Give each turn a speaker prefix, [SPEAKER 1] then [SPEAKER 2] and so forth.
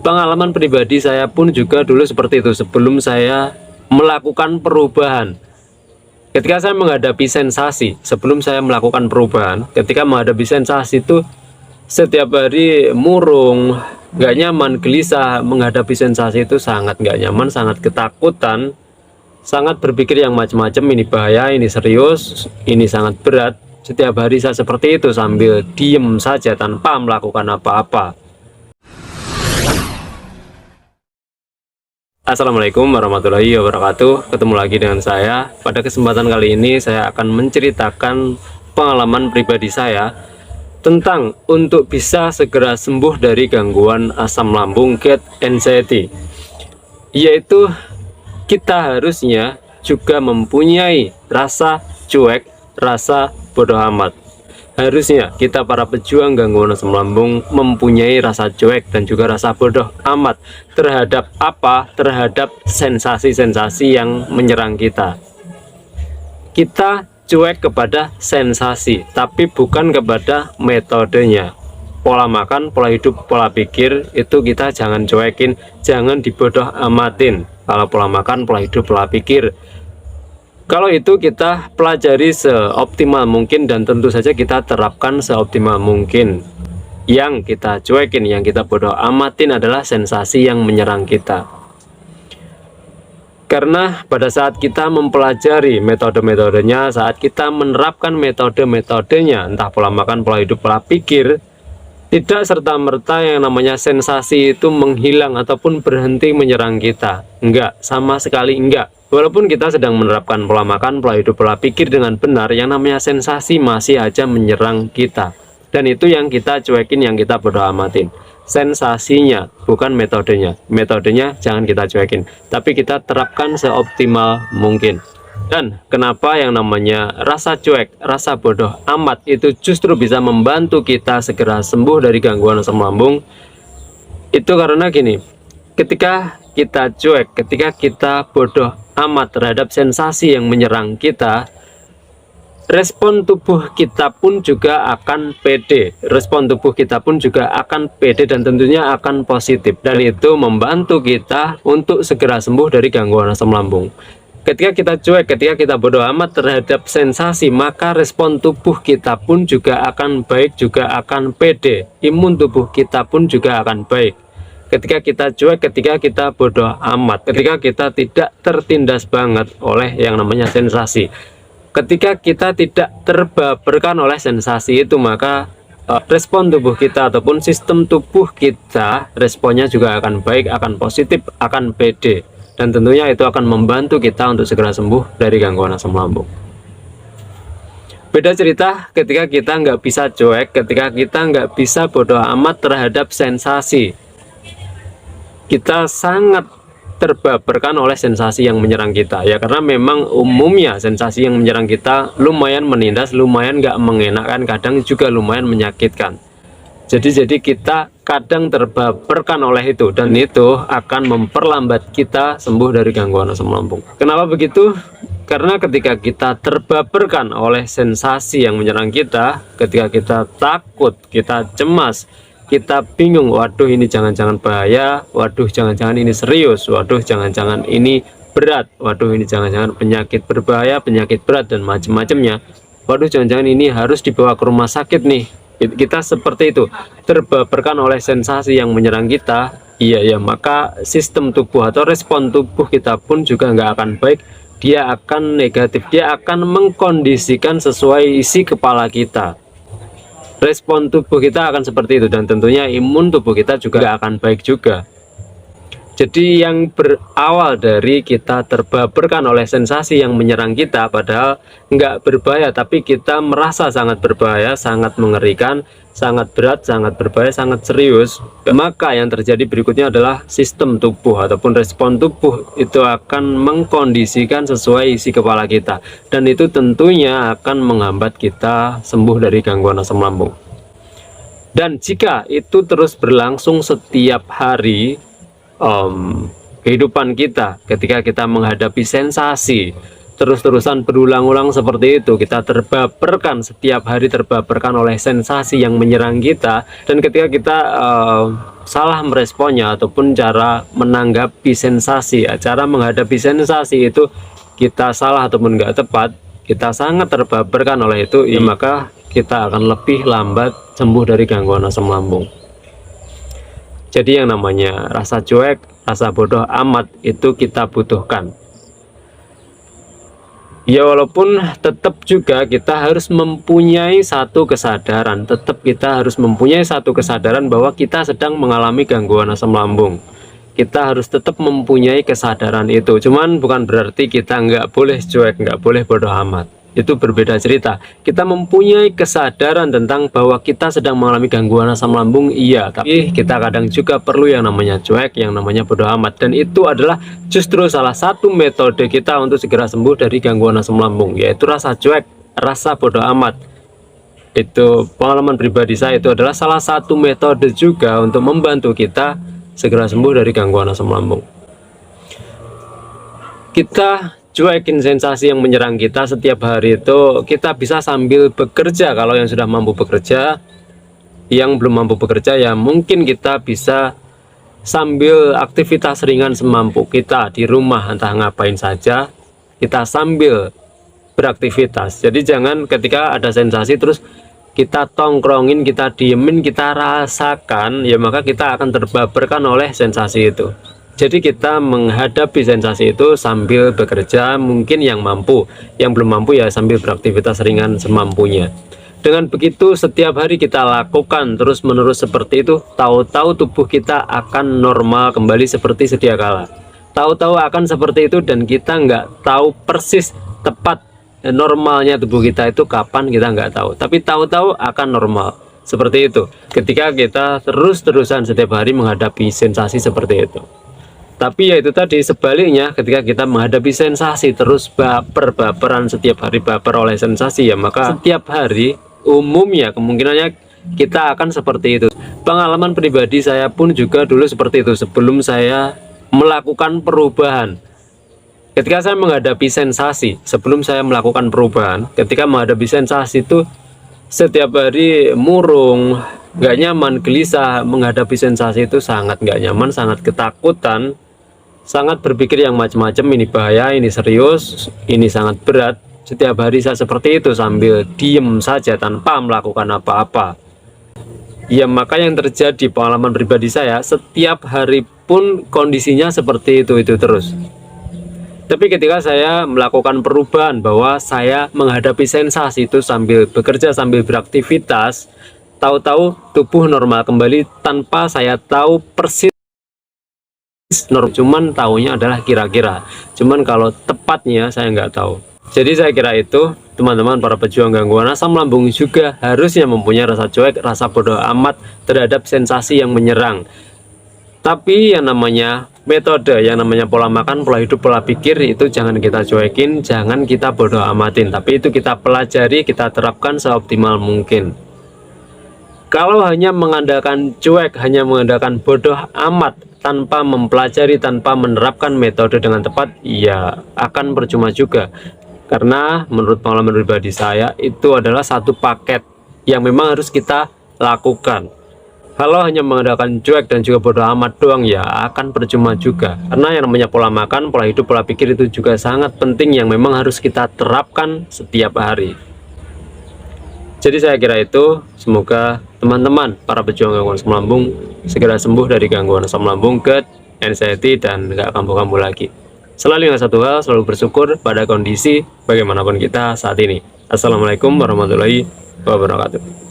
[SPEAKER 1] pengalaman pribadi saya pun juga dulu seperti itu sebelum saya melakukan perubahan. Ketika saya menghadapi sensasi, sebelum saya melakukan perubahan, ketika menghadapi sensasi itu setiap hari murung, nggak nyaman, gelisah. Menghadapi sensasi itu sangat nggak nyaman, sangat ketakutan, sangat berpikir yang macam-macam, ini bahaya, ini serius, ini sangat berat. Setiap hari saya seperti itu sambil diem saja tanpa melakukan apa-apa. Assalamualaikum warahmatullahi wabarakatuh. Ketemu lagi dengan saya. Pada kesempatan kali ini saya akan menceritakan pengalaman pribadi saya tentang untuk bisa segera sembuh dari gangguan asam lambung GERD anxiety, yaitu kita harusnya juga mempunyai rasa cuek, rasa bodoh amat. Harusnya kita para pejuang gangguan asam lambung mempunyai rasa cuek dan juga rasa bodoh amat terhadap apa? Terhadap sensasi-sensasi yang menyerang kita. Kita cuek kepada sensasi, tapi bukan kepada metodenya. Pola makan, pola hidup, pola pikir itu kita jangan cuekin, jangan dibodoh amatin. Kalau pola makan, pola hidup, pola pikir, kalau itu kita pelajari seoptimal mungkin dan tentu saja kita terapkan seoptimal mungkin. Yang kita cuekin, yang kita bodoh amatin adalah sensasi yang menyerang kita. Karena pada saat kita mempelajari metode-metodenya, saat kita menerapkan metode-metodenya, entah pola makan, pola hidup, pola pikir, tidak serta-merta yang namanya sensasi itu menghilang ataupun berhenti menyerang kita. Enggak, sama sekali enggak. Walaupun kita sedang menerapkan pola makan, pola hidup, pola pikir dengan benar, yang namanya sensasi masih aja menyerang kita. Dan itu yang kita cuekin, yang kita bodoh amatin. Sensasinya, bukan metodenya. Metodenya jangan kita cuekin, tapi kita terapkan seoptimal mungkin. Dan kenapa yang namanya rasa cuek, rasa bodoh amat itu justru bisa membantu kita segera sembuh dari gangguan asam lambung? Itu karena gini, ketika kita cuek, ketika kita bodoh amat terhadap sensasi yang menyerang kita, respon tubuh kita pun juga akan pede. Respon tubuh kita pun juga akan pede dan tentunya akan positif. Dan itu membantu kita untuk segera sembuh dari gangguan asam lambung. Ketika kita cuek, ketika kita bodoh amat terhadap sensasi, maka respon tubuh kita pun juga akan baik, juga akan pede. Imun tubuh kita pun juga akan baik. Ketika kita cuek, ketika kita bodoh amat, ketika kita tidak tertindas banget oleh yang namanya sensasi, ketika kita tidak terbaperkan oleh sensasi itu, maka respon tubuh kita ataupun sistem tubuh kita responnya juga akan baik, akan positif, akan pede. Dan tentunya itu akan membantu kita untuk segera sembuh dari gangguan asam lambung. Beda cerita ketika kita nggak bisa cuek, ketika kita nggak bisa bodoh amat terhadap sensasi. Kita sangat terbaperkan oleh sensasi yang menyerang kita, ya, karena memang umumnya sensasi yang menyerang kita lumayan menindas, lumayan nggak mengenakan, kadang juga lumayan menyakitkan. Jadi kita kadang terbaperkan oleh itu, dan itu akan memperlambat kita sembuh dari gangguan asam lambung. Kenapa begitu? Karena ketika kita terbaperkan oleh sensasi yang menyerang kita, ketika kita takut, kita cemas, kita bingung, waduh ini jangan-jangan bahaya, waduh jangan-jangan ini serius, waduh jangan-jangan ini berat, waduh ini jangan-jangan penyakit berbahaya, penyakit berat dan macam-macamnya, waduh jangan-jangan ini harus dibawa ke rumah sakit nih. Kita seperti itu, terbaperkan oleh sensasi yang menyerang kita. Iya, maka sistem tubuh atau respon tubuh kita pun juga nggak akan baik, dia akan negatif, dia akan mengkondisikan sesuai isi kepala kita. Respon tubuh kita akan seperti itu, dan tentunya imun tubuh kita juga akan baik juga. Jadi yang berawal dari kita terbaperkan oleh sensasi yang menyerang kita, padahal nggak berbahaya, tapi kita merasa sangat berbahaya, sangat mengerikan, sangat berat, sangat berbahaya, sangat serius, maka yang terjadi berikutnya adalah sistem tubuh ataupun respon tubuh itu akan mengkondisikan sesuai isi kepala kita, dan itu tentunya akan menghambat kita sembuh dari gangguan asam lambung. Dan jika itu terus berlangsung setiap hari, kehidupan kita, ketika kita menghadapi sensasi terus-terusan berulang-ulang seperti itu, kita terbaperkan, setiap hari terbaperkan oleh sensasi yang menyerang kita, dan ketika kita salah meresponnya ataupun cara menanggapi sensasi, cara menghadapi sensasi itu kita salah ataupun nggak tepat, kita sangat terbabarkan oleh itu, ya maka kita akan lebih lambat sembuh dari gangguan asam lambung. Jadi yang namanya rasa cuek, rasa bodoh amat itu kita butuhkan. Ya walaupun tetap juga kita harus mempunyai satu kesadaran, tetap kita harus mempunyai satu kesadaran bahwa kita sedang mengalami gangguan asam lambung. Kita harus tetap mempunyai kesadaran itu. Cuman bukan berarti kita nggak boleh cuek, nggak boleh bodoh amat. Itu berbeda cerita. Kita mempunyai kesadaran tentang bahwa kita sedang mengalami gangguan asam lambung, iya, tapi kita kadang juga perlu yang namanya cuek, yang namanya bodoh amat. Dan itu adalah justru salah satu metode kita untuk segera sembuh dari gangguan asam lambung, yaitu rasa cuek, rasa bodoh amat. Itu pengalaman pribadi saya, itu adalah salah satu metode juga untuk membantu kita segera sembuh dari gangguan asam lambung. Kita cuekin sensasi yang menyerang kita setiap hari itu, kita bisa sambil bekerja. Kalau yang sudah mampu bekerja, yang belum mampu bekerja ya mungkin kita bisa sambil aktivitas ringan semampu kita di rumah, entah ngapain saja kita sambil beraktivitas. Jadi jangan ketika ada sensasi terus kita tongkrongin, kita diemin, kita rasakan, ya maka kita akan terbabarkan oleh sensasi itu. Jadi kita menghadapi sensasi itu sambil bekerja, mungkin yang mampu, yang belum mampu ya sambil beraktivitas ringan semampunya. Dengan begitu setiap hari kita lakukan terus menerus seperti itu, tahu-tahu tubuh kita akan normal kembali seperti sedia kala. Tahu-tahu akan seperti itu dan kita nggak tahu persis tepat normalnya tubuh kita itu kapan, kita nggak tahu. Tapi tahu-tahu akan normal seperti itu ketika kita terus-terusan setiap hari menghadapi sensasi seperti itu. Tapi ya itu tadi, sebaliknya ketika kita menghadapi sensasi terus baperan setiap hari baper oleh sensasi, ya maka setiap hari umumnya kemungkinannya kita akan seperti itu. Pengalaman pribadi saya pun juga dulu seperti itu sebelum saya melakukan perubahan. Ketika saya menghadapi sensasi, sebelum saya melakukan perubahan, ketika menghadapi sensasi itu setiap hari murung, nggak nyaman, gelisah. Menghadapi sensasi itu sangat nggak nyaman, sangat ketakutan, sangat berpikir yang macam-macam, ini bahaya, ini serius, ini sangat berat. Setiap hari saya seperti itu sambil diem saja tanpa melakukan apa-apa. Ya maka yang terjadi pengalaman pribadi saya, setiap hari pun kondisinya seperti itu terus. Tapi ketika saya melakukan perubahan bahwa saya menghadapi sensasi itu sambil bekerja, sambil beraktivitas, tahu-tahu tubuh normal kembali tanpa saya tahu persis. Cuman tahunya adalah kira-kira, cuman kalau tepatnya saya nggak tahu. Jadi saya kira itu teman-teman para pejuang gangguan asam lambung juga harusnya mempunyai rasa cuek, rasa bodoh amat terhadap sensasi yang menyerang. Tapi yang namanya metode, yang namanya pola makan, pola hidup, pola pikir itu jangan kita cuekin, jangan kita bodoh amatin, tapi itu kita pelajari, kita terapkan seoptimal mungkin. Kalau hanya mengandalkan cuek, hanya mengandalkan bodoh amat tanpa mempelajari, tanpa menerapkan metode dengan tepat, ya akan percuma juga. Karena menurut pengalaman pribadi saya, itu adalah satu paket yang memang harus kita lakukan. Kalau hanya mengandalkan cuek dan juga bodoh amat doang, ya akan percuma juga. Karena yang namanya pola makan, pola hidup, pola pikir itu juga sangat penting yang memang harus kita terapkan setiap hari. Jadi saya kira itu, semoga teman-teman para pejuang gangguan asam lambung segera sembuh dari gangguan asam lambung, GERD, anxiety, dan nggak kambuh-kambuh lagi. Selalu ingat satu hal, selalu bersyukur pada kondisi bagaimanapun kita saat ini. Assalamualaikum warahmatullahi wabarakatuh.